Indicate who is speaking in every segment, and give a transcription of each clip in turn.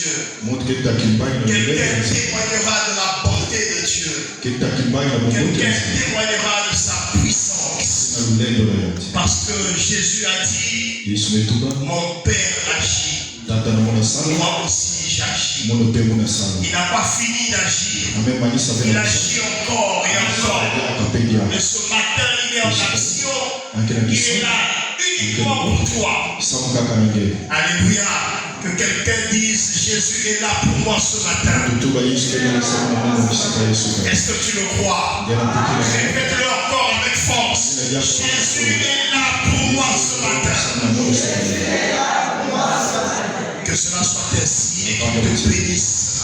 Speaker 1: Dieu. Quelqu'un témoignera de la bonté de Dieu. Quelqu'un témoignera de sa puissance. Parce que Jésus a dit, mon Père agit. Moi aussi j'agis. Il n'a pas fini d'agir. Il agit encore et encore. Et ce matin, il est en action. Il est là uniquement pour toi. Alléluia. Que quelqu'un dise, Jésus est là pour moi ce matin. Est-ce que tu le crois? Répète-le encore avec force. Jésus est là pour moi ce matin. Que cela soit ainsi et qu'il te bénisse.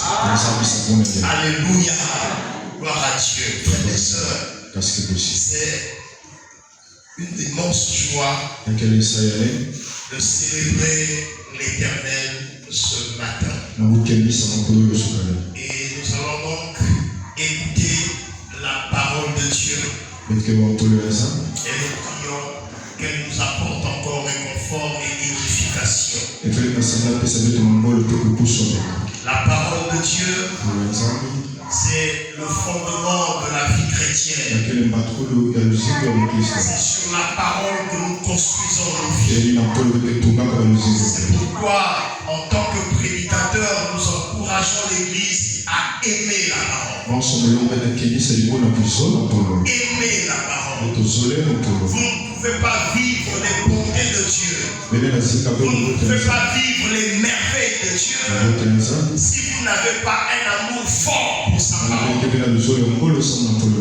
Speaker 1: Alléluia. Gloire à Dieu. Frères et sœurs, c'est une immense joie de célébrer l'Éternel ce matin. Et nous allons donc écouter la parole de Dieu. Et nous prions qu'elle nous apporte encore réconfort et édification. La parole de Dieu, c'est le fondement de la vie chrétienne. C'est sur la parole que nous construisons nos vies. C'est pourquoi, en tant que prédicateurs, nous encourageons l'Église à aimer la parole. Aimer la parole. Vous ne pouvez pas vivre les bontés de Dieu. Vous ne pouvez pas vivre les merveilles de Dieu si vous n'avez pas un amour fort pour sa parole.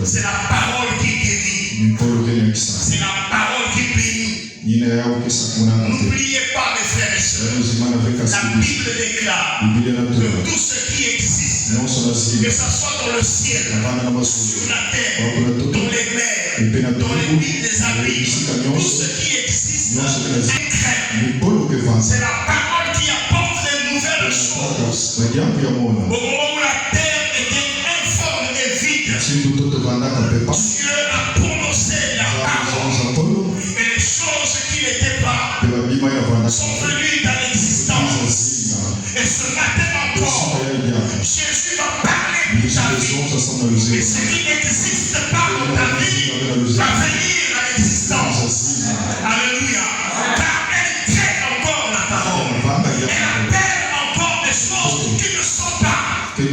Speaker 1: C'est la parole qui guérit. C'est la parole qui bénit. N'oubliez pas, mes frères et sœurs, la Bible déclare que tout ce qui existe, que ce soit dans le ciel, sur la terre, dans les mers, dans les villes des abysses, tout ce qui existe est créé. C'est la parole qui apporte les nouvelles choses. Au moment où la terre était informe et vide, Dieu a prononcé la parole. Et les choses qui n'étaient pas sont venues dans l'existence. Et ce matin encore, Jésus va parler de ta vie. Et ce qui n'existe pas dans ta vie va venir à l'existence. Alléluia. Car elle crée encore la parole. Elle appelle encore des choses qui ne sont pas pour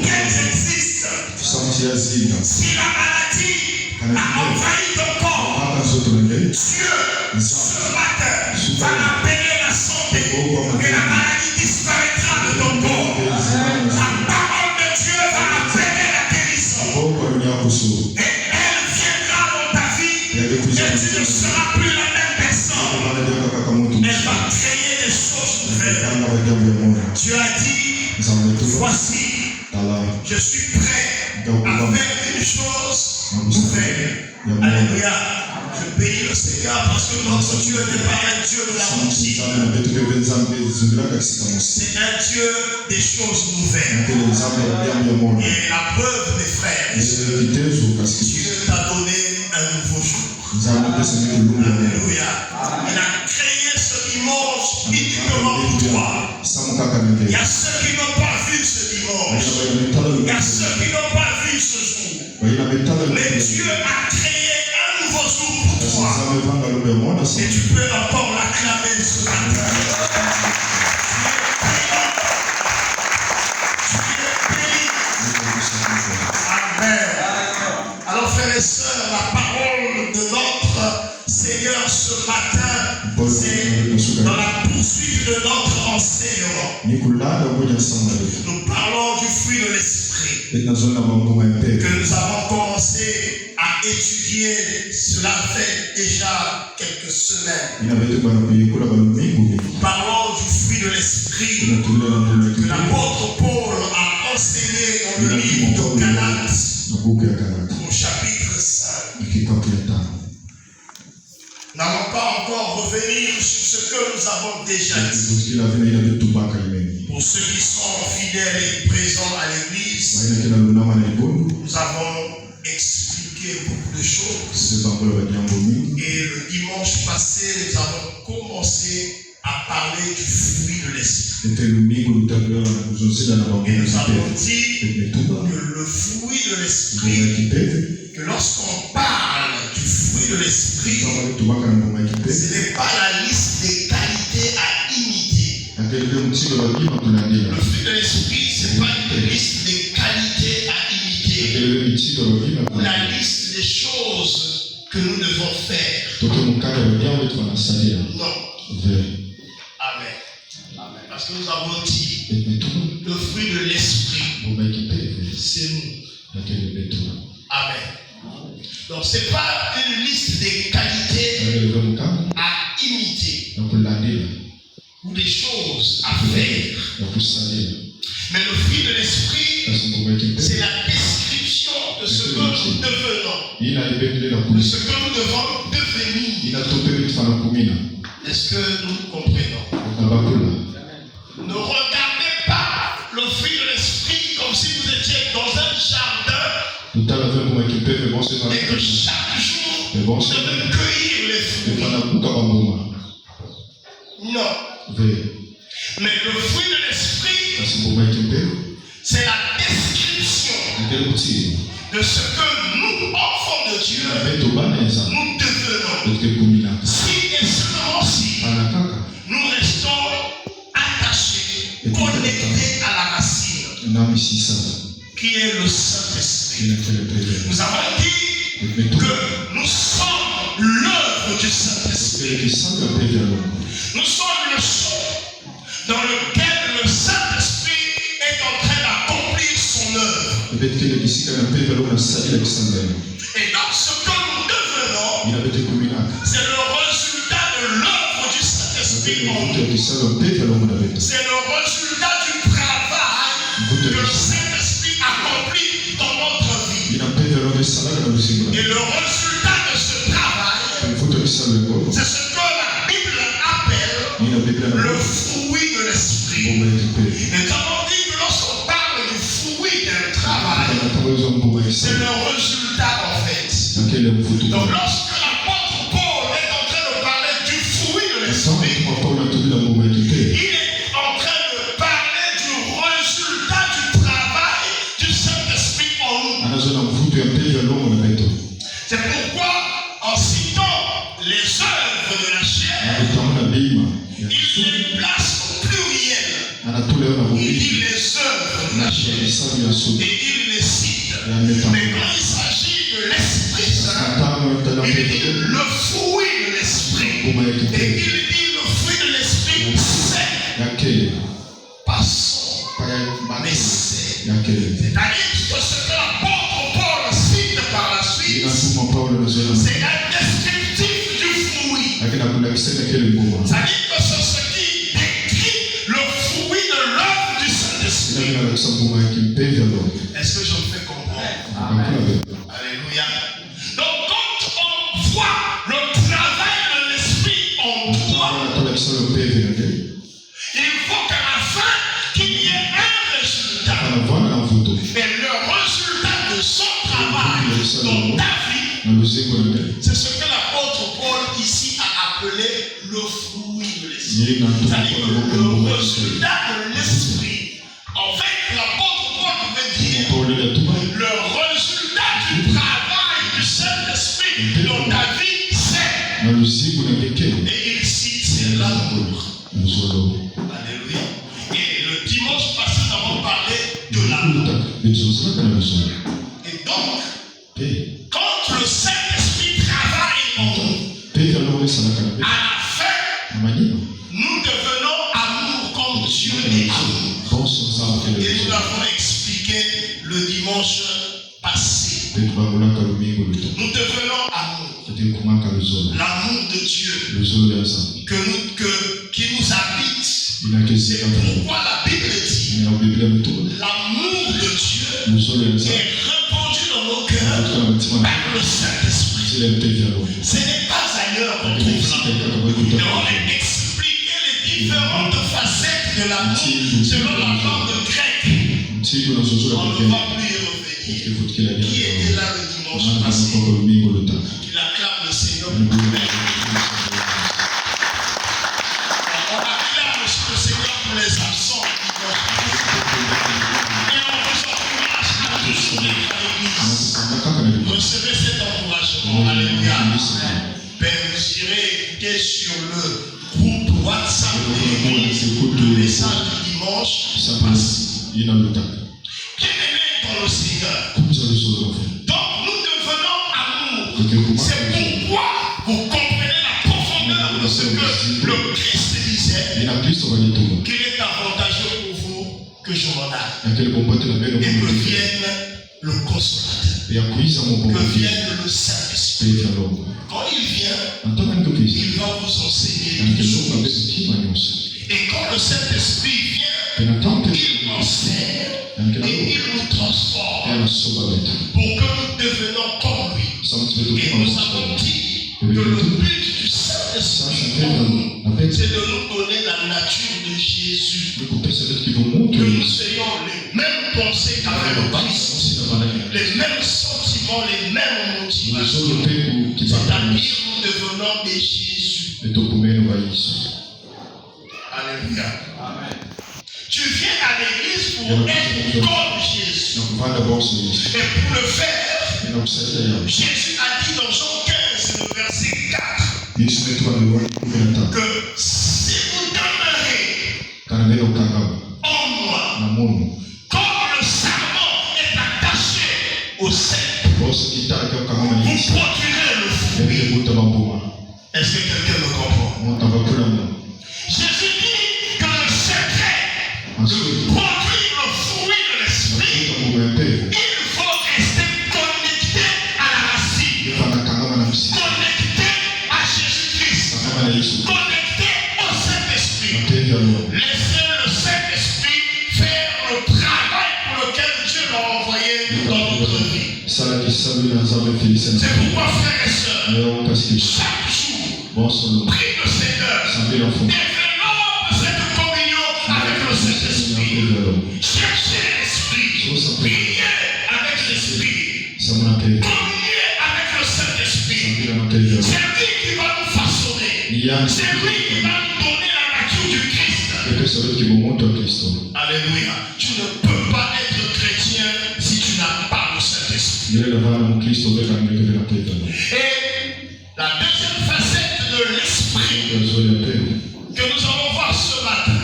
Speaker 1: qu'elles existent. Si la maladie a envahi ton corps, Dieu, ce matin, va appeler la santé et la maladie disparaîtra de ton corps. La parole de Dieu va appeler la guérison. Et elle viendra dans ta vie et tu ne seras plus la même personne. Elle va créer des choses nouvelles. Dieu a dit, voici, je suis prêt à faire une chose nouvelle. Alléluia. Je bénis le Seigneur parce que notre Dieu n'est pas un Dieu de la routine. C'est un Dieu des choses nouvelles. Et la preuve, mes frères, Dieu t'a donné un nouveau jour. Alléluia. Il a créé ce dimanche uniquement pour toi. Il y a ceux qui n'ont pas vu ce dimanche. Il y a ceux qui n'ont pas vu ce jour. Mais Dieu a créé un nouveau jour pour toi. Et tu peux encore l'acclamer ce matin. Amen. Alors, frères et sœurs, la parole de notre Seigneur ce matin, c'est dans la poursuite de notre enseignement. Nous parlons du fruit de l'esprit que nous avons commencé à étudier. Cela fait déjà quelques semaines. Parlons du fruit de l'esprit que l'apôtre Paul a enseigné dans le livre de Galates au chapitre 5. Nous n'allons pas encore revenir sur ce que nous avons déjà dit. Pour ceux qui sont fidèles et présents à l'église, nous avons expliqué beaucoup de choses. Et le dimanche passé, nous avons commencé à parler du fruit de l'esprit. Et nous avons dit
Speaker 2: que le fruit de l'esprit, que lorsqu'on parle du fruit de l'esprit, ce n'est pas la liste des qualités à imiter. Le fruit de l'esprit, ce n'est pas une liste des qualités à imiter. La liste des choses que nous devons faire. Non. Amen. Parce que nous avons dit le fruit de l'esprit, c'est nous. Amen. Donc ce n'est pas une liste des qualités à imiter ou des choses à faire. Mais le fruit de l'esprit, c'est la description de ce que nous devenons, de ce que nous devons devenir. Est-ce que nous comprenons? Ne regardez pas le fruit de l'esprit comme si vous étiez dans un jardin et que chaque jour vous devez cueillir les fruits. Non. Mais le fruit de l'esprit, c'est la description de ce que nous, enfants de Dieu, nous devenons. Si et seulement si nous restons attachés, connectés à la racine, qui est le Saint-Esprit. Nous avons dit que nous sommes l'œuvre du Saint-Esprit. Nous sommes le champ dans lequel le Saint-Esprit est en train d'accomplir son œuvre. Et donc ce que nous devenons, c'est le résultat de l'œuvre du Saint-Esprit en nous. C'est le résultat du travail que le Saint-Esprit accomplit dans notre vie. Et le résultat de ce travail, c'est ce que la Bible appelle le fruit de l'esprit. Et nous avons dit que lorsqu'on parle du fruit d'un travail, c'est le résultat en fait. Donc lorsque l'apôtre Paul est en train de parler du fruit de l'esprit, il est en train de parler du résultat du travail du Saint-Esprit en nous. C'est pourquoi en citant les œuvres de la chair, il les place au pluriel. Il dit les œuvres de la chair et il les cite. Mais quand il s'agit de l'Esprit Saint, il dit le fruit de l'Esprit. Et il dit le fruit de l'Esprit, c'est pas son, mais c'est. C'est-à-dire que ce que l'apôtre Paul cite par la suite, c'est un descriptif du fruit. C'est-à-dire que c'est ce qui décrit le fruit de l'œuvre du Saint-Esprit. Est-ce que je me fais comprendre? Alléluia. Donc quand on voit le travail de l'Esprit en toi, il faut qu'à la fin qu'il y ait un résultat. Et le résultat de son travail dans ta vie, c'est ce que l'apôtre Paul ici a appelé le fruit de l'esprit. C'est-à-dire que le résultat de l'esprit. En fait, l'apôtre Paul veut dire le résultat du travail du Saint-Esprit dans ta vie, c'est. Et il cite, c'est l'amour. Alléluia. Et le dimanche passé, nous avons parlé de l'amour. Et donc, quand le Saint-Esprit travaille en nous, à la fin, nous devenons amour comme Dieu est amour. Et nous l'avons expliqué le dimanche passé. Nous devenons amour. L'amour de Dieu qui nous habite. C'est pourquoi la Bible dit l'amour de Dieu est répandu dans nos cœurs par le Saint-Esprit. Ce n'est pas ailleurs qu'on trouve l'amour. Et on a expliqué les différentes facettes de l'amour selon la langue grecque. On ne va plus y revenir. Qui était là le dimanche passé? Qu'il acclame le Seigneur. On acclame le Seigneur pour les âges. écouter le message du dimanche passé. Bien-aimés dans le Seigneur. Donc nous devenons amour. C'est pourquoi vous comprenez la profondeur de ce que le Christ disait, qu'il est avantageux pour vous que je m'en aille. Et que vienne le consolateur. Que vienne le Saint-Esprit. Quand il vient, il va vous enseigner des choses. Et quand le Saint-Esprit vient, il enseigne et il nous transforme pour que nous devenions comme lui. Et nous avons dit que le but du Saint-Esprit, c'est de nous donner la nature de Jésus. Que nous ayons les mêmes pensées qu'avec le Christ, les mêmes sentiments, les mêmes motivations. C'est-à-dire nous devenons des Jésus. Alléluia. Tu viens à l'église pour être comme Jésus. Et pour le faire, Jésus a dit dans Jean 15, le verset 4, que si vous demeurez en moi, comme le sarment est attaché au cep, vous produirez le fruit. Est-ce que quelqu'un le comprend? Jésus dit que le secret de produire le fruit de l'esprit, il faut rester connecté à la racine, connecté à Jésus-Christ, connecté au Saint-Esprit. Laissez le Saint-Esprit faire le travail pour lequel Dieu l'a envoyé dans notre vie. C'est pourquoi, frères et sœurs, chaque jour, prie le Seigneur, développe cette communion avec le Saint-Esprit. Cherchez l'Esprit, priez avec l'Esprit, communiez avec le Saint-Esprit. C'est lui qui va nous façonner, c'est lui qui va nous donner la nature du Christ. Alléluia. Tu ne peux pas être chrétien si tu n'as pas le Saint-Esprit. Et la deuxième facette de l'Esprit que nous allons voir ce matin,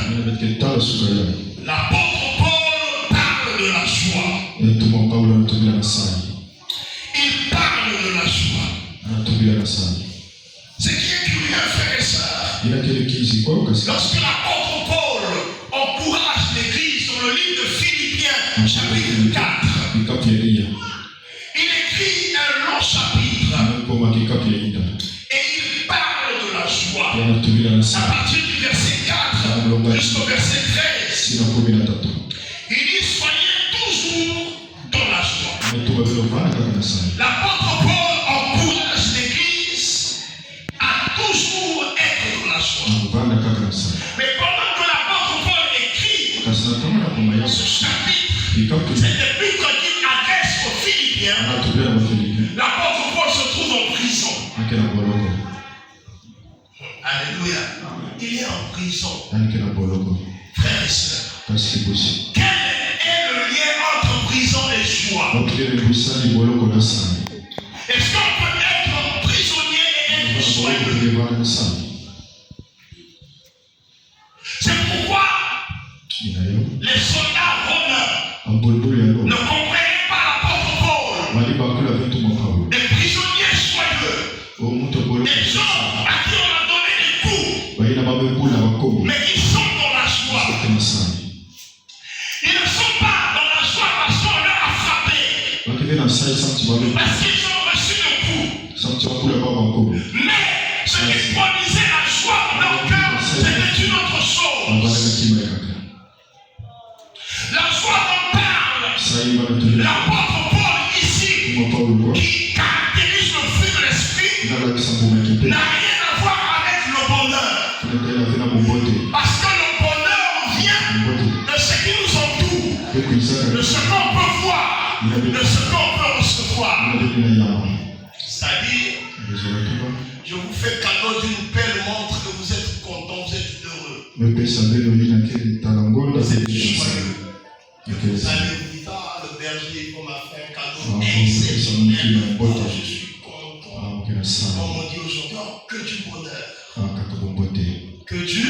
Speaker 2: l'apôtre Paul parle de la joie. Il parle de la joie. Ce qui est curieux, frères et sœurs, lorsque l'apôtre Paul encourage l'église dans le livre de Philippiens, chapitre 4, il écrit un long chapitre et il parle de la joie. À partir du verset 4 jusqu'au verset 13, il dit soyez toujours dans la joie. L'apôtre Paul encourage l'église à toujours être dans la joie. Mais pendant que l'apôtre Paul écrit ce chapitre, c'est depuis qu'il adresse aux Philippiens, l'apôtre Paul se trouve en prison. Alléluia. Il est en prison. Frères et sœurs, quel est le lien entre prison et joie? Est-ce qu'on peut être prisonnier et être joyeux? C'est pourquoi les soldats romains ne comprenaient pas l'apôtre Paul. Les prisonniers joyeux, des gens à qui on a donné des coups, mais qui sont dans la joie. Ils ne sont pas dans la joie parce qu'on leur a frappé, parce qu'ils ont reçu le coup. Mais ce qui produisait la joie dans leur cœur, c'était une autre chose. La joie dont parle l'apôtre Paul ici, qui caractérise le fruit de l'esprit, n'a rien à voir avec le bonheur. Parce que le bonheur vient de ce qui nous entoure, de ce qu'on peut voir, de ce qu'on peut recevoir. C'est-à-dire, je vous fais cadeau d'une belle montre que vous êtes content, vous êtes heureux. Vous êtes joyeux. Vous allez vous dire, ah, le berger, on m'a fait un cadeau exceptionnel. Oh, je suis content. On m'a dit aujourd'hui, oh, que du bonheur. Que du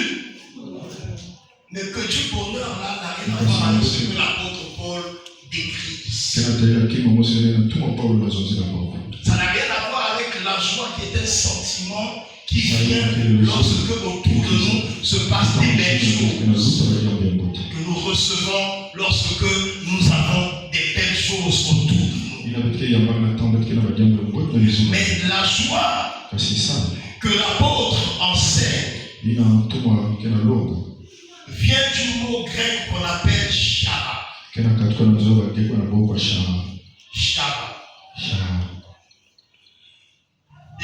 Speaker 2: Mais que du bonheur là n'a rien à voir avec ce que l'apôtre Paul décrit ici. Ça n'a rien à voir avec la joie qui est un sentiment qui vient lorsque autour de nous se passent des belles choses. Que nous recevons lorsque nous avons des belles choses autour de nous. Mais la joie que l'apôtre enseigne vient du mot grec qu'on appelle chara. Chara.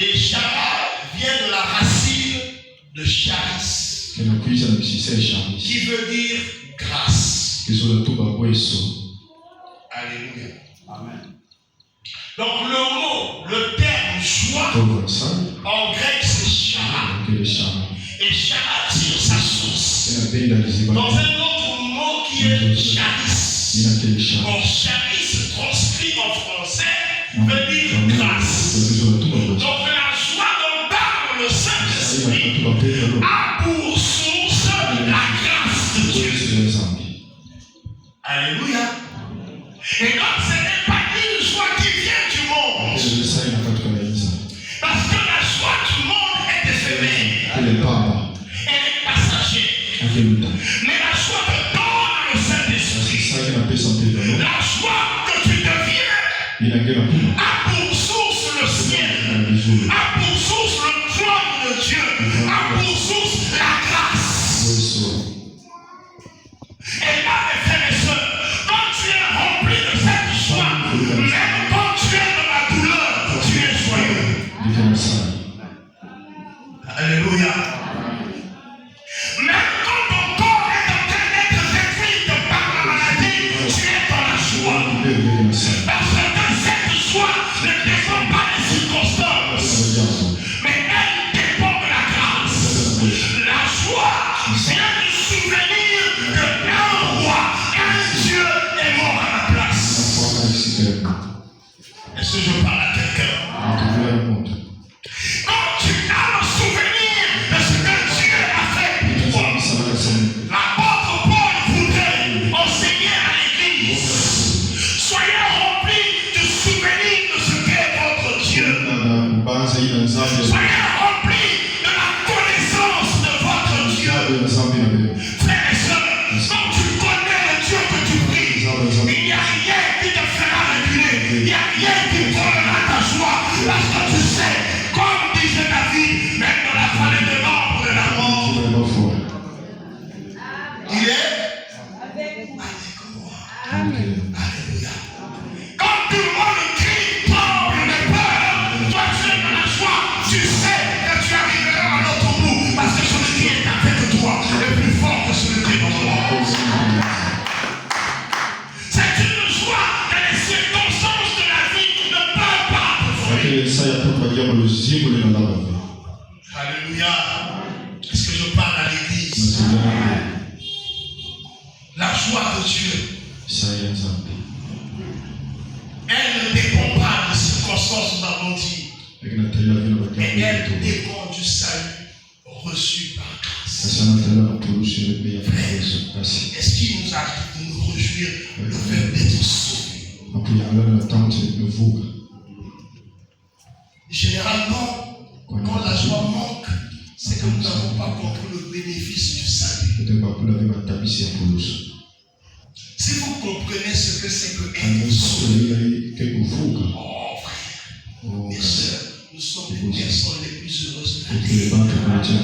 Speaker 2: Et chara vient de la racine de charis, qui veut dire grâce. Alléluia. Amen. Donc le terme joie en grec c'est chara. Et chara tire sa source dans un autre mot qui est charis. Or charis transcrit en français veut dire grâce. Donc la joie dont parle le Saint-Esprit a pour source la grâce de Dieu. Alléluia. Et donc ce n'est pas une joie qui vient du monde. Parce que la joie du monde est éphémère. Elle est passagère. Mais la joie que donne le Saint-Esprit, la joie que tu deviens, a pour source le ciel, a pour source le trône de Dieu, a pour source la grâce. Et là, mes frères et sœurs, quand tu es rempli de cette joie, même quand tu es dans la douleur, tu es joyeux. Alléluia. Même quand ton corps est en train d'être détruit par la maladie, tu es dans la joie. Parce que cette joie ne dépend pas des circonstances, mais elle dépend de la grâce. La joie vient du souvenir qu'un roi, un Dieu est mort à la place. Est-ce que je parle à quelqu'un? Quand tu as le souvenir de ce que Dieu a fait pour toi, l'apôtre Paul voudrait enseigner à l'église. Soyez remplis du souvenir de ce qu'est votre Dieu. Soyez remplis de la connaissance de votre Dieu. Frères et sœurs, quand tu connais le Dieu que tu pries, il n'y a rien qui te fera reculer. Il n'y a rien qui prendra ta joie. Parce que tu sais, comme disait David, même dans la vallée de l'ombre de la mort, il est avec moi. Alléluia. Quand tout le monde crie, tremble de peur, toi tu es dans la joie, tu sais que tu arriveras à l'autre bout, parce que celui qui est avec toi est plus fort que celui qui est dans toi. C'est une joie que les circonstances de la vie ne peuvent pas te. Alléluia. Est-ce que je parle à l'église? La joie de Dieu, elle ne dépend pas des circonstances, nous avons dit, mais elle dépend du salut reçu par grâce. Est-ce qu'il nous arrive de nous réjouir le fait d'être sauvés? Généralement, quand la joie manque, c'est que nous n'avons pas compris le bénéfice du salut. Si vous comprenez ce que c'est que être sauvé, oh frère, mes soeurs, nous sommes les personnes les plus heureuses de la terre.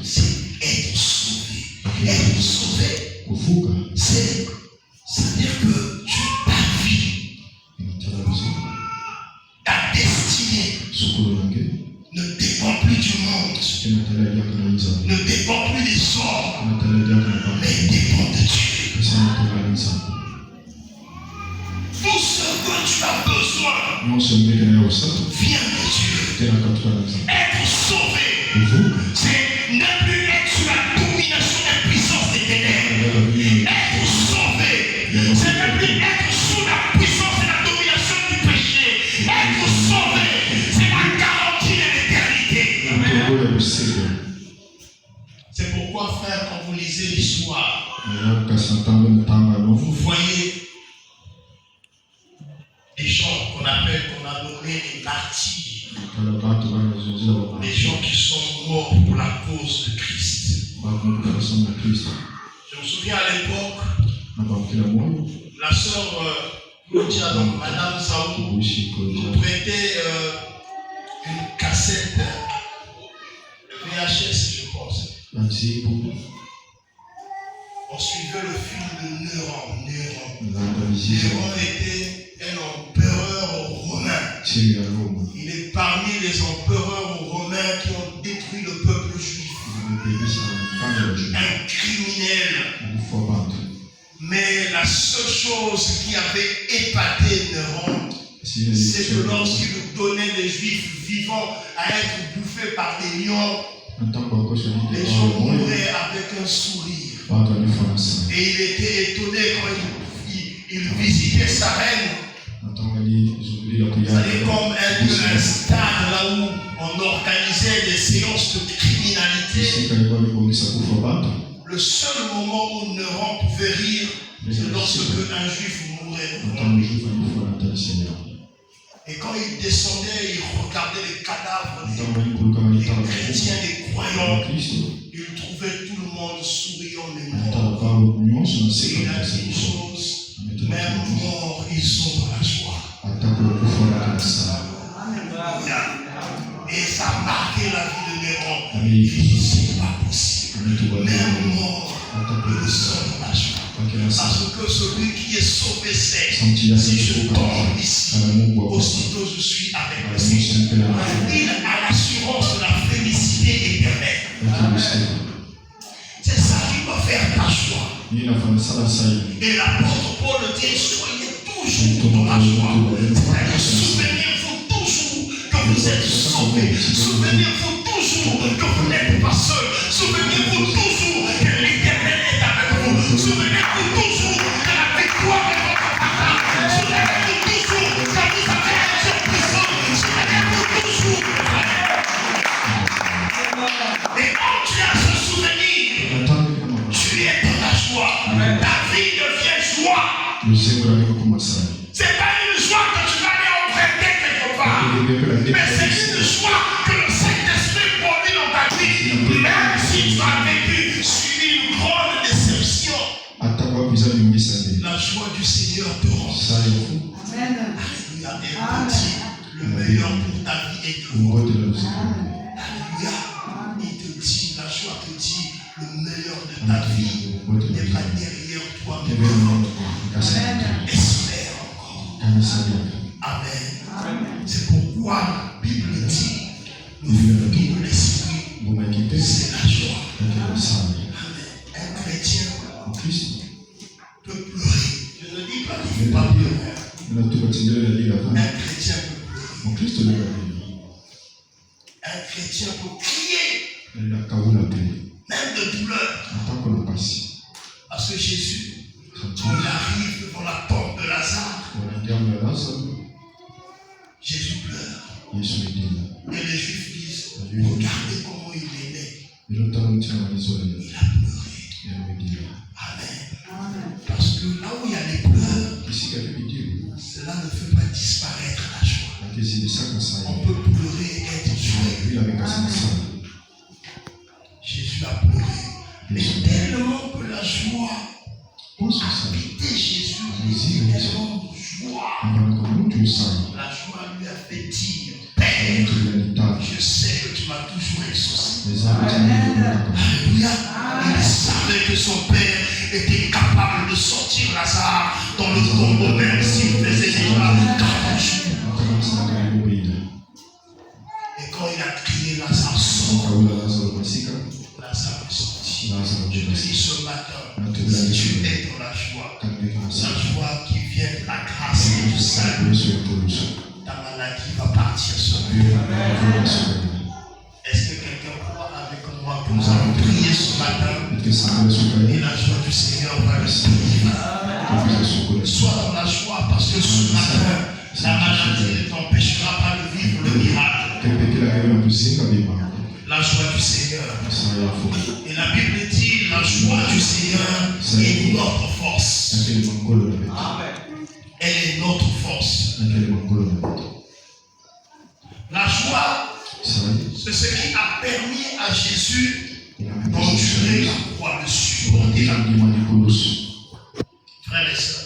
Speaker 2: C'est être sauvé. Être sauvé, c'est-à-dire que ta vie, ta destinée ne dépend plus du monde, ne dépend plus des hommes, mais dépend de Dieu. Tout ce que tu as besoin vient de Dieu. Être sauvé, c'est ne plus être sous la domination des puissances des ténèbres. Être sauvé, c'est ne plus être sous la puissance et la domination du péché. Être sauvé, c'est la garantie de l'éternité. C'est pourquoi, frère, frère, quand vous lisez l'histoire, vous voyez des gens qu'on a nommés les martyrs, des gens qui sont morts pour la cause de Christ. Je me souviens à l'époque, la sœur Claudia, donc Madame Saou, nous prêtait une cassette VHS, je pense. On suivait le film de Néron. Néron était un empereur romain. Il est parmi les empereurs romains qui ont détruit le peuple juif. Un criminel. Mais la seule chose qui avait épaté Néron, c'est que lorsqu'il donnait les juifs vivants à être bouffés par des lions, les gens mouraient avec un sourire. Et il était étonné quand il visitait sa reine. C'est comme un stade là où on organisait des séances de criminalité. Le seul moment où Néron pouvait rire, c'est lorsque un juif mourait. Et quand il descendait, il regardait les cadavres des chrétiens, des croyants. Il trouvait tout le monde souriant mais mort. Et il a dit une chose, même morts, ils sont dans la joie. Et ça a marqué la vie de Néron. Il dit, c'est pas possible. Même mort, ils sont dans la joie. Parce que celui qui est sauvé sait, si je tombe ici, aussitôt je suis avec le Seigneur. Il a l'assurance de la félicité éternelle. C'est ça qui doit faire ta joie. Et l'apôtre Paul dit, soyez toujours dans la joie. Souvenez-vous toujours que vous êtes sauvés. Souvenez-vous toujours que vous n'êtes pas seul. Souvenez-vous toujours que l'Éternel est avec vous. Souvenez-vous toujours que la victoire est votre partage. Souvenez-vous toujours que vous avez un Dieu puissant. Souvenez-vous toujours. Et quand tu as ce souvenir, tu es dans la joie. Ta vie devient joie. C'est pas une joie que tu vas aller emprunter quelque part. Mais c'est une joie que le Saint-Esprit produit dans ta vie. Même si tu as vécu sur une grande déception. La joie du Seigneur te rend. Alléluia. Et il te dit, le meilleur pour ta vie est devant. Alléluia. Il te dit, la joie te dit, le meilleur de ta vie n'est pas derrière toi, mais devant. Espère encore. Amen. C'est pourquoi la Bible dit, le fruit de l'esprit, c'est la joie. Amen. Un chrétien peut pleurer. Je ne dis pas qu'il ne faut pas pleurer. Un chrétien peut pleurer. Un chrétien peut crier. Même de douleur. Parce que Jésus, quand il arrive devant la tombe de Lazare, Jésus pleure. Et les Juifs disent, regardez comment il est né. Il a pleuré. Amen. Parce que là où il y a les pleurs, cela ne fait pas disparaître la joie. On peut pleurer et être joyeux. Jésus a pleuré. Mais tellement que la joie a habité Jésus, tellement de joie. La joie lui a fait dire, Père, je sais que tu m'as toujours exaucé. Alléluia. Il savait que son père était capable de sortir Lazare dans le tombeau, même s'il faisait déjà 40 jours. Et quand il a crié, Lazare sort. Lazare est sorti. Je te dis ce matin, si tu es dans la joie qui vient de la grâce et du salut, ta maladie va partir sur lui. Est-ce que quelqu'un croit avec moi que nous allons prier ce matin et la joie du Seigneur va le suivre? Sois dans la joie parce que ce matin, la maladie ne t'empêchera pas de vivre le miracle. La joie du Seigneur. Et la Bible dit, joie du Seigneur est notre force. Elle est notre force. La joie, c'est ce qui a permis à Jésus d'endurer la croix, de supporter la croix. Frères et sœurs,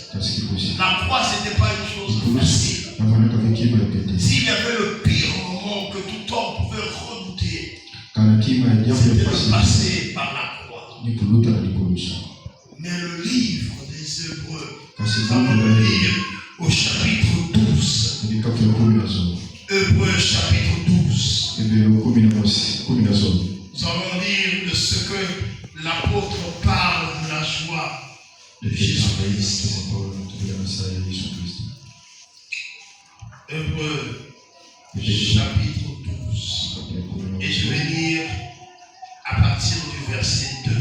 Speaker 2: la croix, ce n'était pas une chose facile. S'il y avait le pire moment que tout homme pouvait redouter, c'était de passer par la croix. Mais le livre des Hébreux, nous allons le lire au chapitre 12. Hébreux chapitre 12. Nous allons lire de ce que l'apôtre parle de la joie de Jésus-Christ. Hébreux chapitre 12. Et je vais lire à partir du verset 2.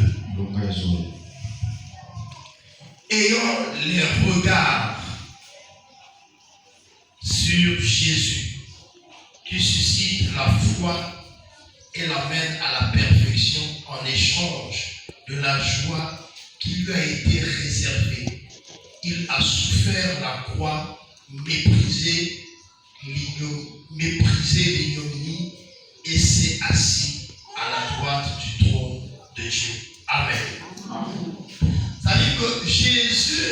Speaker 2: Ayant les regards sur Jésus, qui suscite la foi et l'amène à la perfection en échange de la joie qui lui a été réservée. Il a souffert la croix, méprisé l'ignominie et s'est assis à la droite du trône de Dieu. Amen. C'est-à-dire que Jésus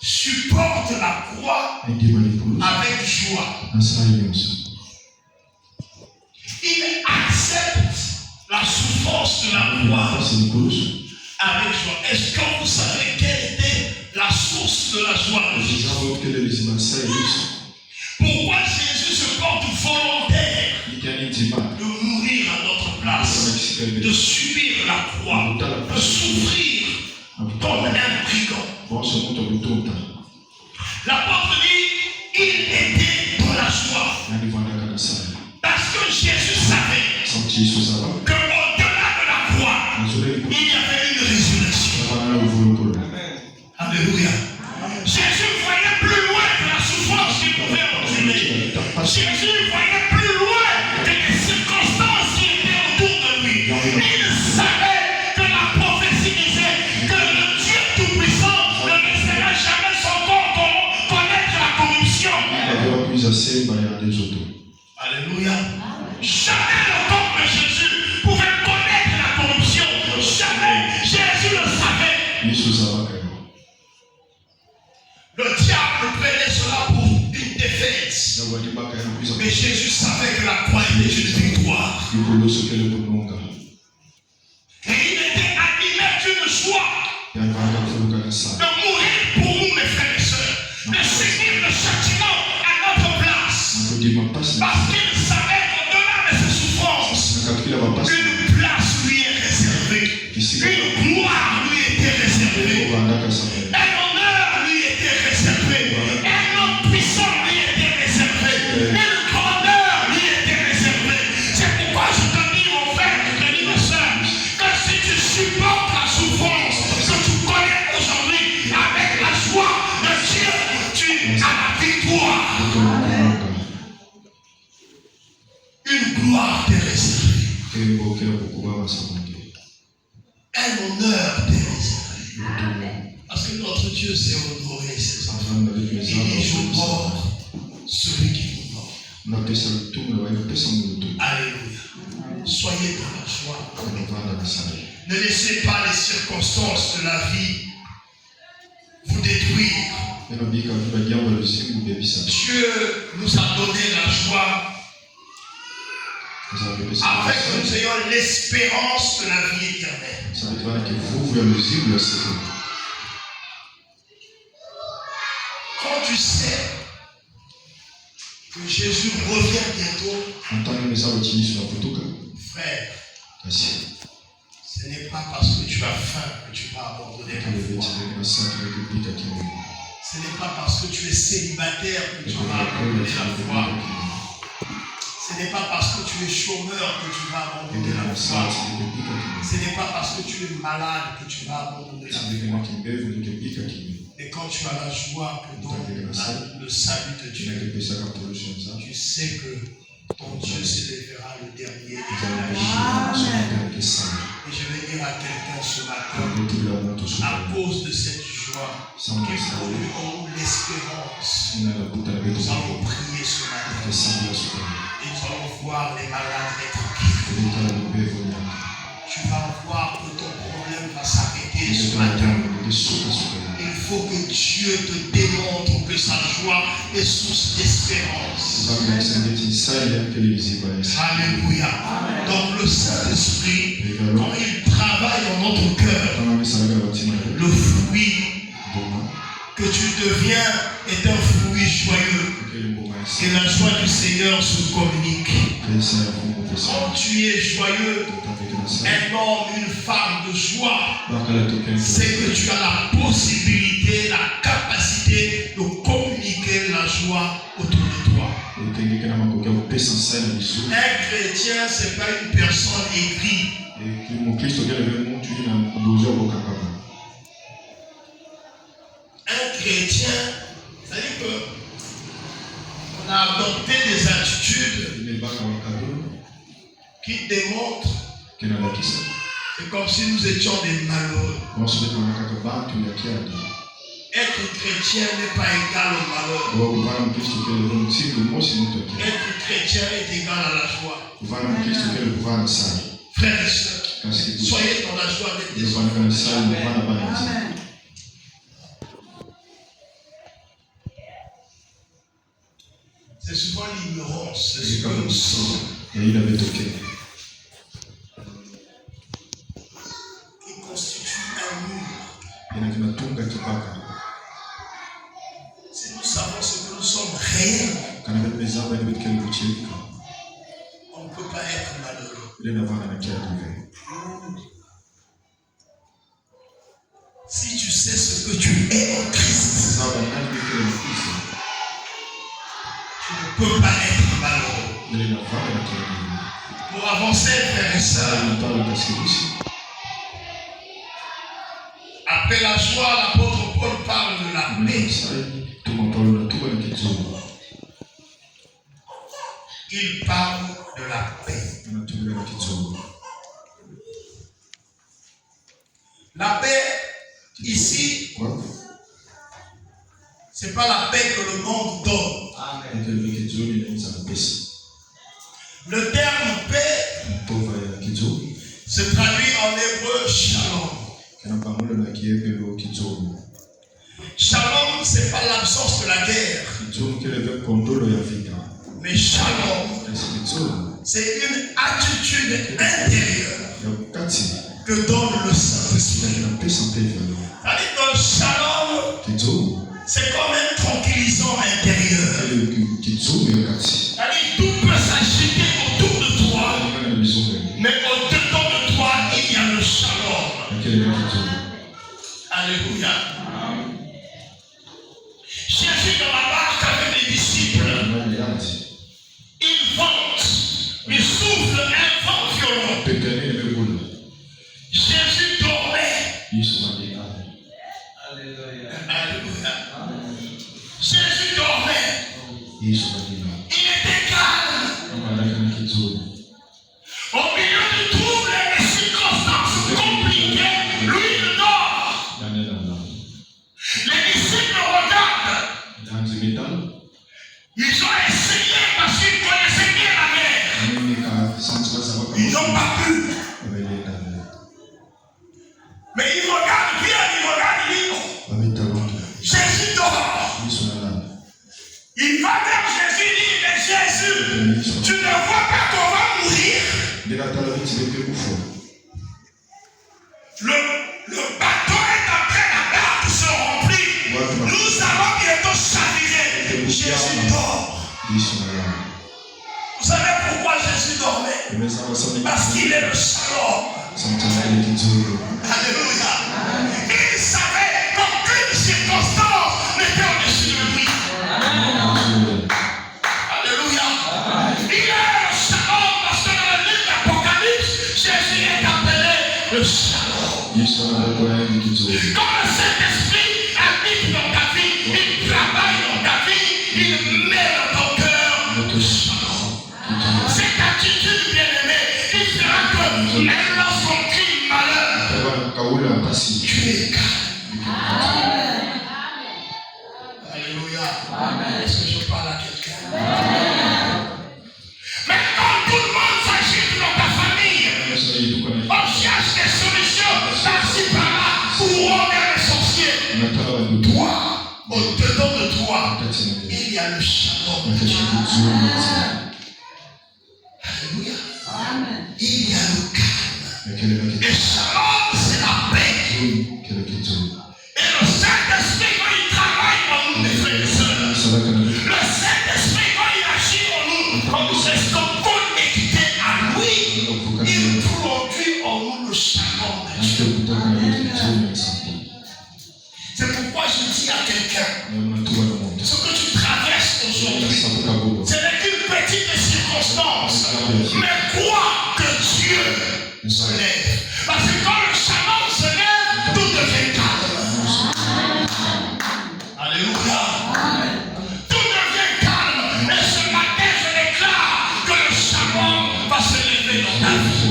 Speaker 2: supporte la croix avec joie. Il accepte la souffrance de la croix avec joie. Est-ce que vous savez quelle était la source de la joie de Jésus? Pourquoi Jésus se porte volontaire de mourir à notre place, de subir la croix, de souffrir comme un brigand? L'apôtre dit, il était dans la joie. Parce que Jésus savait qu'au-delà de la croix, il y avait une résurrection. Alléluia. Jésus voyait plus loin que la souffrance qu'il pouvait endurer. Jésus voyait plus loin que les circonstances qui étaient autour de lui. Il savait que la prophétie disait que le Dieu Tout-Puissant ne laisserait jamais son corps connaître la corruption. Alléluia. Jamais le corps de Jésus pouvait connaître la corruption. Jamais. Jésus le savait. Le diable prenait cela pour une défaite. Mais Jésus savait que la croix était une victoire. Et il était animé d'une joie de mourir pour nous, mes frères et sœurs, de subir le châtiment à notre place. Parce qu'il savait qu'au-delà de ses souffrances, une place lui est réservée. Une gloire lui était réservée. Un honneur lui était réservé. Un nom puissant lui était réservé. Une grandeur lui était réservée. C'est pourquoi je te dis, mon frère, je te dis, ma soeur, que si tu supportes la souffrance que tu connais aujourd'hui avec la joie de Dieu, tu as la victoire. Une gloire t'est réservée. Un honneur t'est réservé. Parce que notre Dieu s'est honoré ses enfants. Il dit, je porte celui qui vous porte. Alléluia. Soyez dans la joie. Ne laissez pas les circonstances de la vie vous détruire. Dieu nous a donné la joie afin que nous ayons l'espérance de la vie éternelle. Quand tu sais que Jésus revient bientôt, frère, ce n'est pas parce que tu as faim que tu vas abandonner la foi. Ce n'est pas parce que tu es célibataire que tu vas abandonner la foi. Ce n'est pas parce que tu es chômeur que tu vas abandonner la foi. Ce n'est pas parce que tu es malade que tu vas abandonner la foi. Et quand tu as la joie que donne le salut de Dieu, tu sais que Ton Dieu s'élèvera le dernier. Amen. Et je vais dire à quelqu'un ce matin, à cause de cette joie, qui produit en nous l'espérance, nous allons prier ce matin. Et nous allons voir les malades être guéris. Tu vas voir que ton problème va s'arrêter ce matin. Il faut que Dieu te démontre que sa joie est source d'espérance. Alléluia. Donc le Saint-Esprit, quand il travaille dans notre cœur, le fruit que tu deviens est un fruit joyeux. Et la joie du Seigneur se communique. Quand tu es joyeux, un homme, une femme de joie, c'est que tu as la possibilité, la capacité de communiquer la joie autour de toi. Un chrétien, ce n'est pas une personne aigrie. Un chrétien, c'est-à-dire qu'on a adopté des attitudes qui démontrent, c'est comme si nous étions des malheureux. Être chrétien n'est pas égal au malheur. Être chrétien est égal à la joie. Frères et sœurs, soyez dans la joie avec des enfants. Amen. C'est souvent l'ignorance, c'est ce que nous sommes. Qui constitue un mur. Si nous savons ce que nous sommes réellement, on ne peut pas être malheureux. Si tu sais ce que tu es en Christ, tu ne peux pas être malheureux. Pour avancer, frères et sœurs, après la joie, l'apôtre Paul parle de la paix. Il parle de la paix. La paix, ici, ce n'est pas la paix que le monde donne. Le terme paix se traduit en hébreu shalom. Shalom, ce n'est pas l'absence de la guerre. Mais shalom, c'est une attitude intérieure que donne le Saint-Esprit. C'est-à-dire que shalom, c'est comme un tranquillisant intérieur. C'est-à-dire tout peut s'agiter autour de toi, mais au-dedans de toi, il y a le shalom. Alléluia. Jésus dans la barque avec les disciples, il vente, il souffle un vent violent. Jésus dormait. Alléluia. Jésus dormait. Il était calme. Au milieu de troubles et de circonstances compliquées, lui il dort. Les disciples regardent. Ils ont essayé parce qu'ils connaissaient bien la mer. Ils n'ont pas pu. Mais ils regardent bien, ils regardent. Jésus dort. Il va vers Jésus et dit, mais Jésus, tu ne vois pas qu'on va mourir. Le bateau est en train, la barque se remplit. Nous allons bientôt chavirer. Jésus dort. Vous savez pourquoi Jésus dormait? Parce qu'il est le shalom. Alléluia. Il savait qu'aucune circonstance n'était au-dessus de lui. Alléluia. Il est le shalom parce que dans le livre d'Apocalypse, Jésus est appelé le shalom. Quand le Saint-Esprit habite dans ta vie, il travaille dans ta vie, il met dans ton cœur le shalom. Tu es calme. Alléluia. Est-ce que je parle à quelqu'un? Mais quand tout le monde s'agit dans ta famille, on cherche des solutions par-ci par-là pour enlever les sorciers. Toi, au-dedans de toi, il y a le shalom de Dieu. Alléluia. Il y a le calme. Et shalom, c'est la paix. Et le Saint-Esprit, quand il travaille en nous, mes frères et sœurs, le Saint-Esprit, quand il agit en nous, quand nous restons connectés à lui, il produit en nous le shalom de Dieu. C'est pourquoi je dis à quelqu'un, ce que tu traverses aujourd'hui, ce n'est qu'une petite circonstance, mais crois que Dieu se lève. Parce que quand le shalom se lève, tout devient calme. Alléluia. Tout devient calme. Et ce matin, je déclare que le shalom va se lever dans ta vie.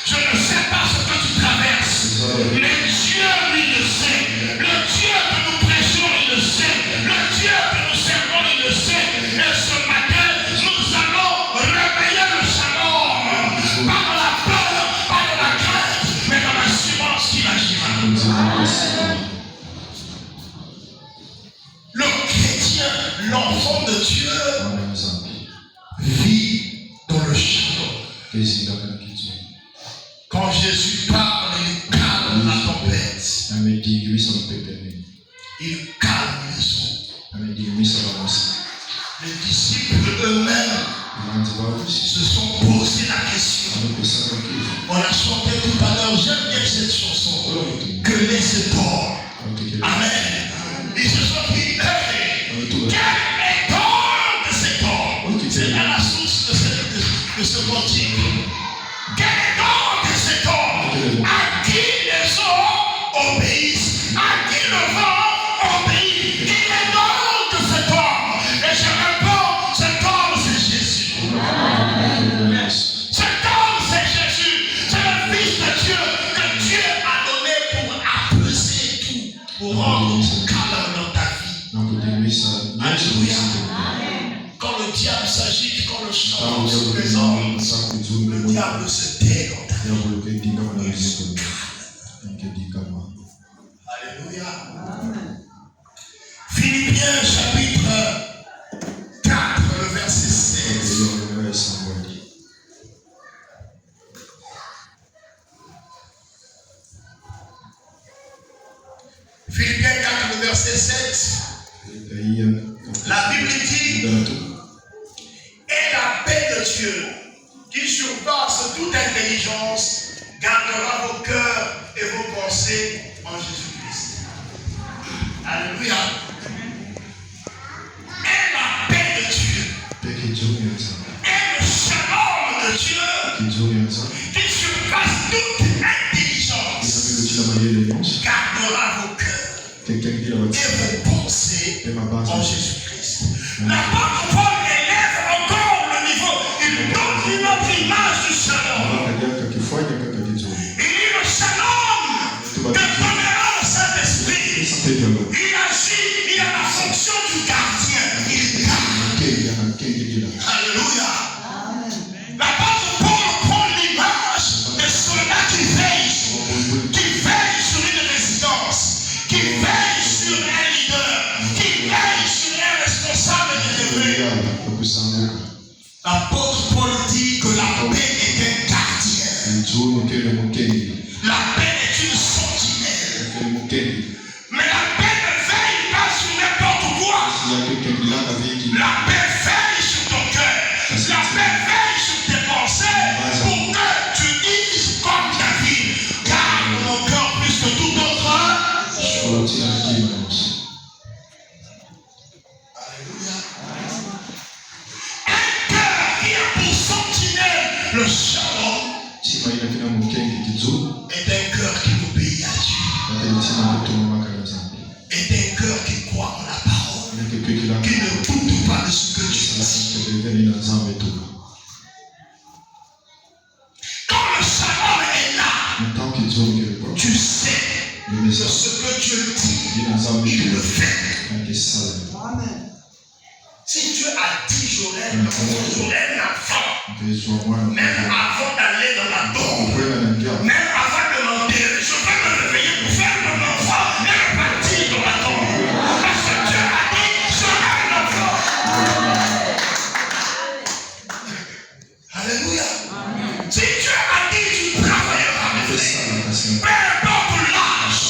Speaker 2: Je ne sais pas ce que tu traverses, mais Dieu, lui, le sait. Le Dieu que nous prêchons, il le sait. Le Dieu que nous servons, il le sait. Et ce matin, nous allons réveiller le shalom. Pas dans la peur, pas dans la crainte, mais dans l'assurance qu'il agira. Le chrétien, l'enfant de Dieu, vit dans le shalom. Quand Jésus parle, il calme la tempête. Il calme les eaux. Les disciples eux-mêmes se sont posé la question. On a chanté tout à l'heure, j'aime bien cette chanson. Que laisse tort. Amen. Ils se sont dit, hey, quel est tort de cet homme? C'est à la source de ce cantique. Quel est tort de cet homme? À qui les eaux obéissent? À qui le vent obéit? Quel est tort de cet homme? Et je réponds, cet homme c'est Jésus. Cet homme c'est Jésus. C'est le Fils de Dieu que Dieu a donné pour apaiser tout, pour rendre tout calme dans ta vie. Alléluia. Quand le diable s'agite, quand le chant se présente, le diable se tait dans ta vie. Alléluia. Philippiens chapitre 4, le verset 16. Philippiens 4, le verset 7. La Bible dit, et la paix de Dieu, qui surpasse toute intelligence, gardera vos cœurs et vos pensées en Jésus-Christ. Alléluia. Et la paix de Dieu, et le shalom de Dieu, qui surpasse toute intelligence, gardera vos cœurs et vos pensées en Jésus-Christ. L'apôtre Paul élève encore le niveau. Il donne une autre image du shalom. Il dit le shalom que donnera le Saint-Esprit. Il agit, il a la fonction du gardien. Il garde. Alléluia. L'apôtre Paul prend l'image des soldats qui veillent sur une résidence, qui veillent sur un leader, qui veillent sur un responsable élevé. L'apôtre Paul dit que la paix est un gardien. La paix est une sentinelle. Mais la paix ne veille pas sur n'importe quoi. La paix veille sur ton cœur. La paix veille sur tes pensées pour que tu dises comme David, garde mon cœur plus que tout autre. Alléluia. Un cœur qui a pour sentinelle le shalom est un cœur qui obéit. Tu sais que ce que Dieu dit, il le fait. Si Dieu a dit j'aurai un enfant, même avant d'aller dans la tombe, même avant de m'enterrer, je vais me réveiller pour faire mon enfant et repartir dans la tombe. Parce que Dieu a dit j'aurai un enfant. Alléluia. Si Dieu a dit tu travailleras, peu importe l'âge,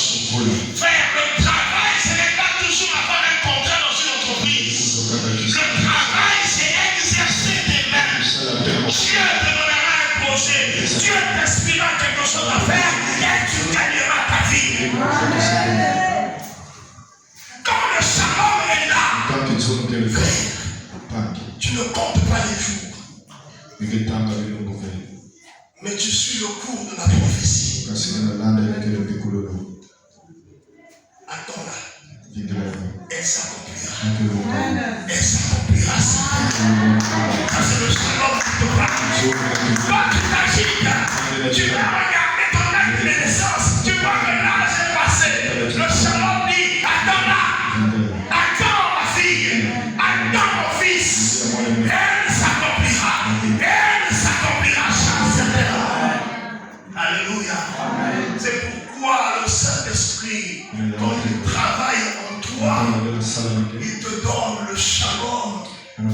Speaker 2: faire le travail, ce n'est pas toujours avoir un contrat dans une entreprise. Le travail, c'est exercer tes mains. Dieu te donnera un projet. Dieu t'inspirera quelque chose à faire et tu gagneras ta vie. Quand le shalom est là, tu ne comptes pas les jours. Mais tu suis le cours de la prophétie. Attends-la. Elle s'accomplira. Elle s'accomplira. Ça, c'est le shalom qui te parle. Quand tu t'agites, tu vas regarder ton acte de naissance. Tu vois que l'âge est passé. Le shalom dit, attends-la. Attends ma fille. Attends mon fils. Elle s'accomplira. Elle s'accomplira. Alléluia. C'est pourquoi le Saint-Esprit, quand il travaille en toi, il te donne le shalom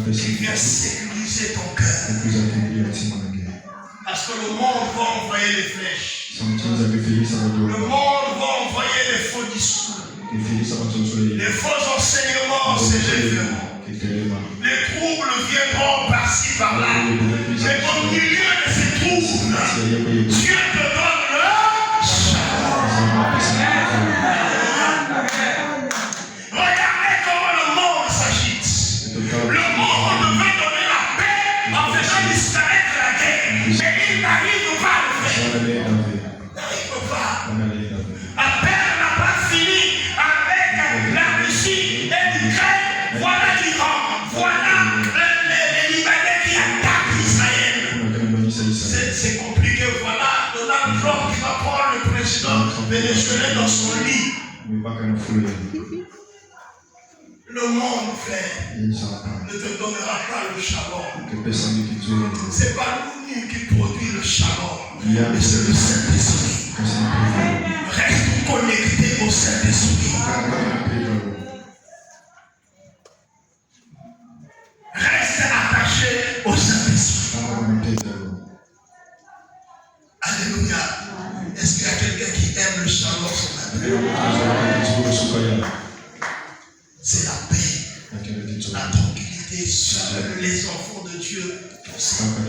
Speaker 2: qui vient sécuriser ton cœur. Parce que le monde va envoyer les flèches. Le monde va envoyer les faux discours. Les faux enseignements s'élèveront. Les troubles viendront par-ci par-là. Mais au milieu de ces troubles, Dieu te donne le shalom. Regardez comment le monde s'agite. Le monde veut donner la paix en faisant disparaître la guerre. Mais il n'arrive pas à le faire. N'arrive pas. La paix n'a pas fini avec la Russie et l'Ukraine. Voilà l'Iran. Voilà les Libanais qui attaquent Israël. C'est compliqué. Voilà Donald Trump qui va prendre le président vénézuélien dans son lit. Le monde, frère, ne te donnera pas le shalom. C'est pas l'ONU qui produit le shalom, mais c'est le Saint-Esprit. Reste connecté au Saint-Esprit. Reste attaché au Saint-Esprit. Alléluia. Est-ce qu'il y a quelqu'un qui aime le shalom ce matin? C'est la paix, la tranquillité. Seuls les enfants de Dieu possèdent.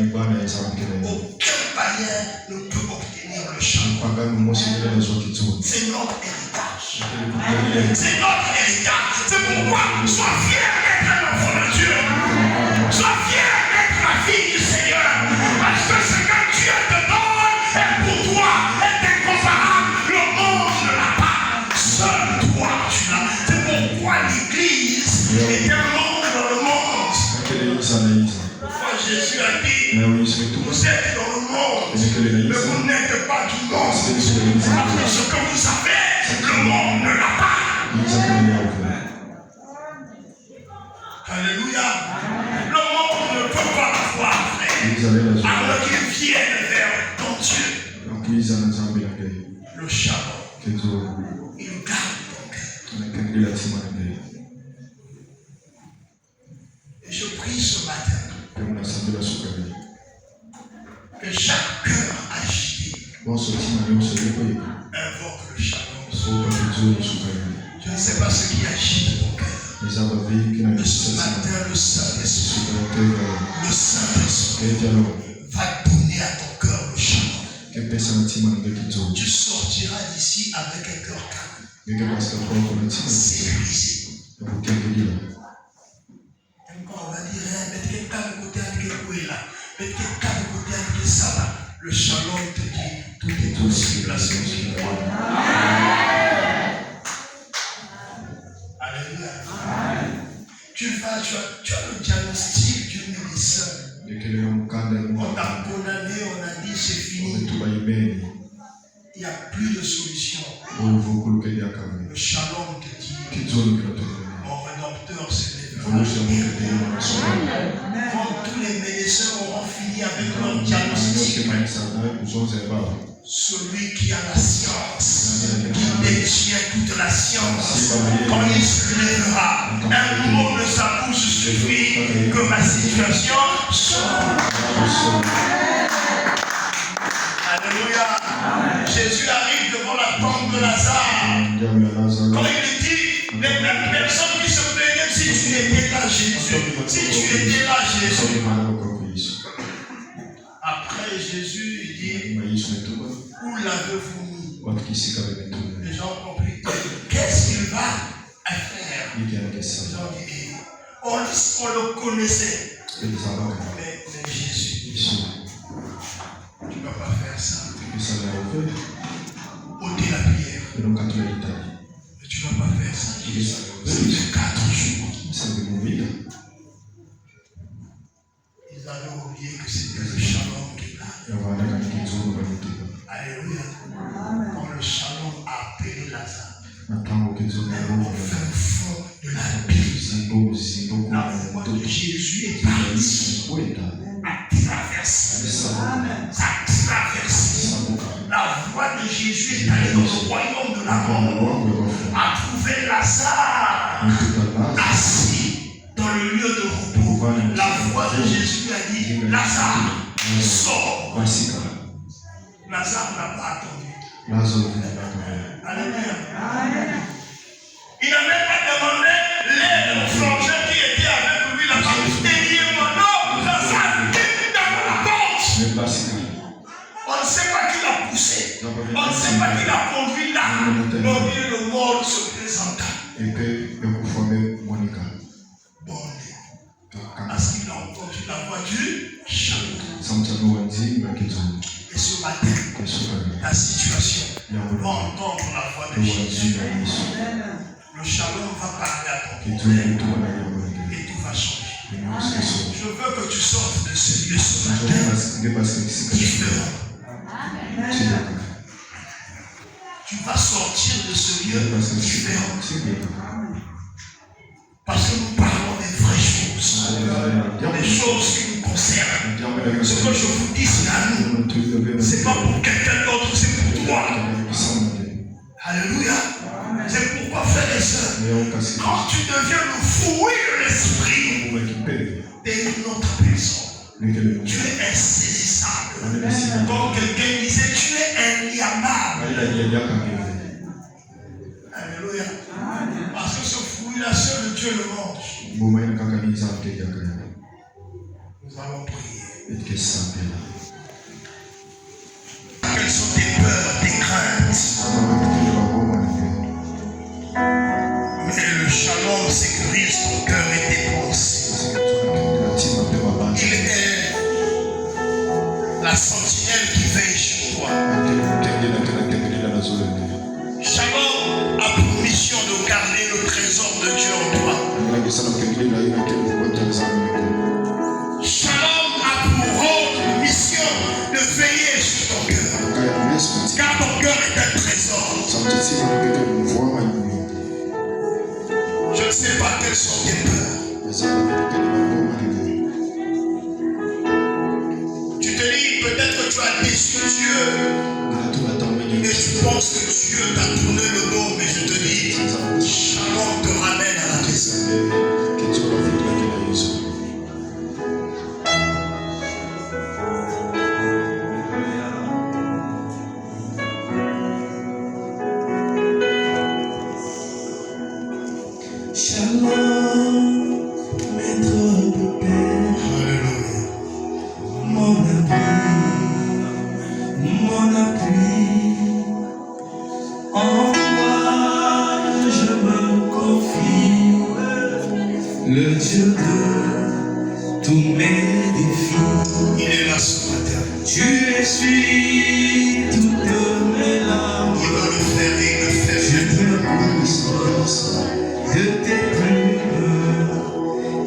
Speaker 2: Aucun païen ne peut obtenir le shalom. C'est notre héritage. C'est notre héritage. C'est pourquoi sois fier d'être un enfant de Dieu. Sois fier d'être la fille du Seigneur. Parce que ce que Dieu te donne est pour toi, est incomparable. Le monde ne l'a pas. Seul toi tu l'as. C'est pourquoi l'Église est un monde dans le monde. Pourquoi Jésus a dit, vous êtes dans le monde, mais vous n'êtes pas du monde. Parce que ce que vous avez, le monde ne l'a pas. Alléluia. Le monde ne peut pas l'avoir, frère. Alors qu'il vienne vers ton Dieu. Le shalom, il garde ton cœur. Et je prie ce matin que chaque cœur agité invoque le shalom. Je ne sais pas ce qui agite ton cœur. Mais ce matin, le Saint-Esprit va donner à ton cœur le shalom. Tu sortiras d'ici avec un cœur calme. Sécurisé. On va dire, mettez quelqu'un de côté avec le couille là. Mettez quelqu'un de côté avec ça là. Le shalom te dit, tout est possible à celui qui croit. Alléluia. Tu as le diagnostic du médecin. On t'a condamné, on a dit c'est fini. il n'y a plus de solution. Le shalom te dit, mon rédempteur s'est levé. Quand tous les médecins auront fini avec leur diagnostic, celui qui a la science, qui détient toute la science, quand il se lèvera, un mot de sa bouche suffit que ma situation change. Alléluia. Jésus arrive devant la tombe de Lazare. Quand il lui dit, les mêmes personnes qui se plaignaient, si tu étais là, Jésus, si tu étais là, Jésus. Après Jésus, il dit, où l'avez-vous mis? Les gens ont compris. Qu'est-ce qu'il va faire? Les gens disent, on le connaissait. Mais Jésus, tu ne vas pas faire ça. Ôter la prière. Mais tu ne vas pas faire ça. C'est 4 jours. Ils avaient oublié que c'était le shalom qui est là. Alléluia. Quand le shalom a appelé Lazare, au fin fond de la Bible, la voix de Jésus est partie. A traversé. Ça a traversé. La voix de Jésus est allée dans le royaume de la mort. A trouvé Lazare assis dans le lieu de repos. La voix de Jésus a dit, Lazare, sors. Lazare n'a pas attendu. Alléluia. Il n'a même pas demandé l'aide aux frangins qui étaient avec lui là-bas. On ne sait pas qui l'a poussé. On ne sait pas qui l'a conduit là. L'homme le mort se présenta. Bon, parce qu'il a entendu la voix du shalom. Et ce matin, ta situation va entendre la voix de Jésus. Le shalom va parler à ton problème et tout va changer. Je veux que tu sortes de ce lieu ce matin différent. Tu vas sortir de ce lieu différent. Parce que nous parlons des vraies choses, des choses qui nous concernent. Ce que je vous dis, c'est à nous. Ce n'est pas pour quelqu'un d'autre, c'est pour toi. Alléluia. C'est pourquoi, frères et sœurs, quand tu deviens le fruit de l'esprit, t'es une autre personne. Tu es insaisissable. Comme quelqu'un disait, tu es inliamable. Alléluia. Parce que ce fruit-là, seul Dieu le mange. Nous allons prier. Quelles sont tes peurs, tes craintes? Mais le shalom sécurise ton cœur et tes pensées. Il est la sentinelle qui veille sur toi. Shalom a pour mission de garder le trésor de Dieu en toi. Shalom a pour rôle, mission de veiller sur ton cœur. Car ton cœur est un trésor. Je ne sais pas quelles sont tes peurs. Tu te dis peut-être que tu as déçu Dieu et tu penses que Dieu t'a tourné le dos, mais je te dis, Shalom te ramène à la maison.
Speaker 3: Le Dieu de tous mes défis,
Speaker 2: Il est là ce matin.
Speaker 3: tu essuies toutes mes larmes.
Speaker 2: Il va le faire et le faire.
Speaker 3: Je te pousse de tes plumes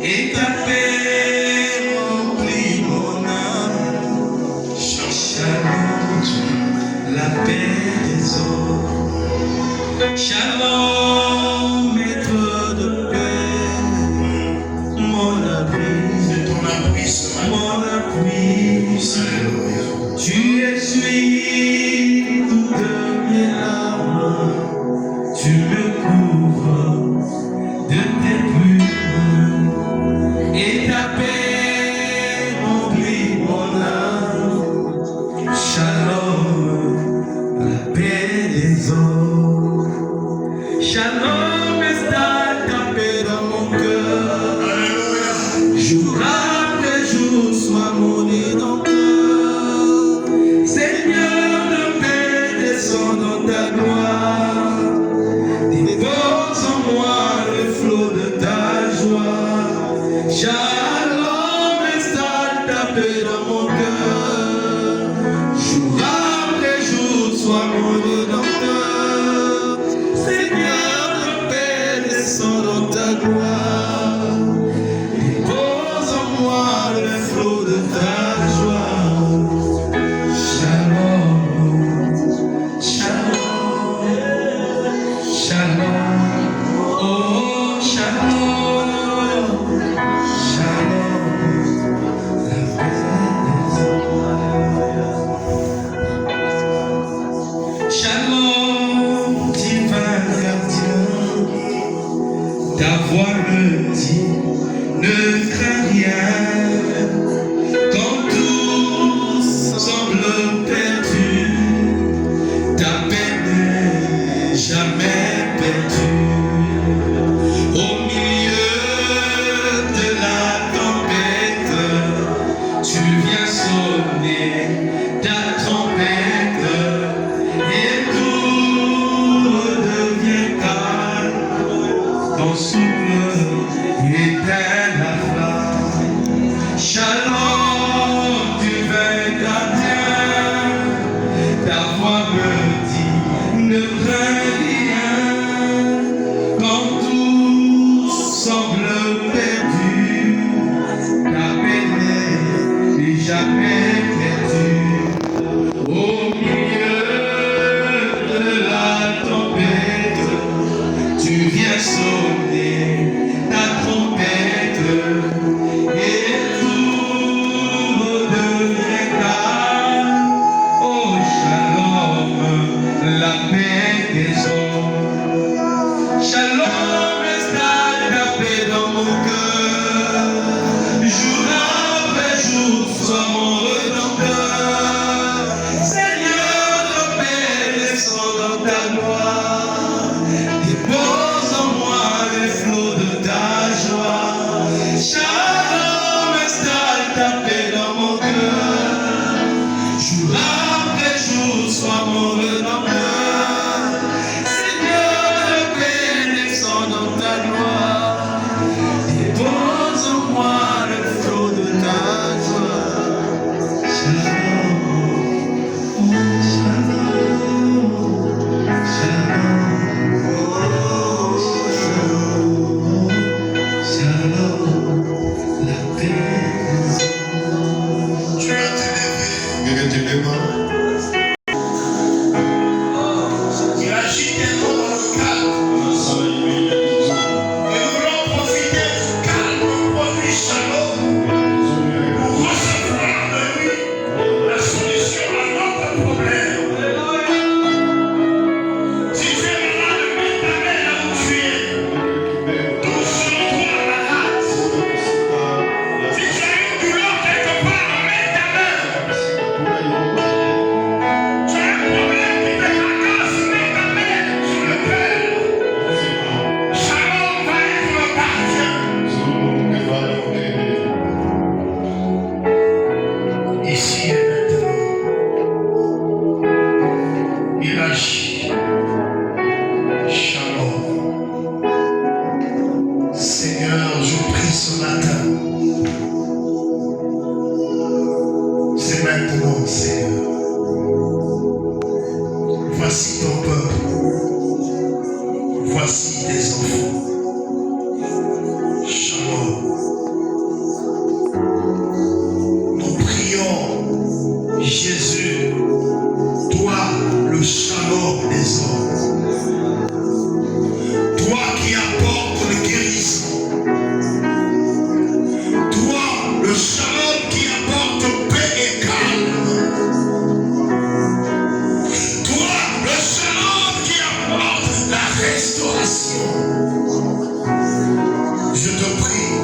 Speaker 3: et ta paix remplit mon âme. Shalom, la paix tu me couvres de tes plumes et ta paix remplit mon âme. Shalom, la paix des eaux. Shalom, installe ta paix dans mon cœur. Jour après jour, sois mon rédempteur. Seigneur de paix, descends dans ta gloire. Dépose en moi le flot de ta joie. Shalom, installe ta paix dans mon cœur. Jour après jour, sois mon rédempteur. Seigneur de paix, descends dans ta gloire. Dépose en moi le flot de ta joie. Shalom, shalom, shalom, oh shalom, shalom, la paix des shalom, divin gardien, ta voix me dit, ne crains rien, quand tout semble perdu, ta paix n'est jamais perdue. Au milieu de la tempête, tu viens sonner ta trompette et tout redevient calme. Ton souffle éteint la flamme. Shalom, divin gardien, ta voix me dit, ne crains rien, quand tout semble perdu, ta paix n'est jamais perdue. Au milieu de la tempête, tu viens sonner ta trompette et tout redevient calme. Oh shalom, la paix des hommes. Shalom, installe ta paix dans mon cœur. Jour après jour, sois mon rédempteur. Seigneur de paix, descends dans ta gloire. Dépose en moi les flots de ta joie. Shalom, installe ta paix dans mon cœur. Jour après jour, sois mon rédempteur. Seigneur de paix, descends dans ta gloire. Dépose en moi le flot de ta joie. Shalom, oh shalom, shalom, oh shalom, shalom, la paix.
Speaker 2: Tu vas te lever. Il agit tellement dans le calme. Et nous voulons profiter du calme produit shalom pour recevoir de lui la solution à notre problème. Si tu es malade, mets ta main là où tu es. Tout selon toi malade. Si tu as une douleur quelque part, mets ta main. Tu as un problème qui te tracasse, mets ta main sur le cœur. Shalom va être le gardien. Ici et maintenant, il agit. Shalom. Seigneur, je prie ce matin. C'est maintenant, Seigneur. Voici ton peuple. Voici tes enfants. Shalom. Nous prions, Jésus, toi le shalom des hommes. Toi qui apportes le guérison. Toi le shalom qui apporte paix et calme. Toi le shalom qui apporte la réalité. restauration. Je te prie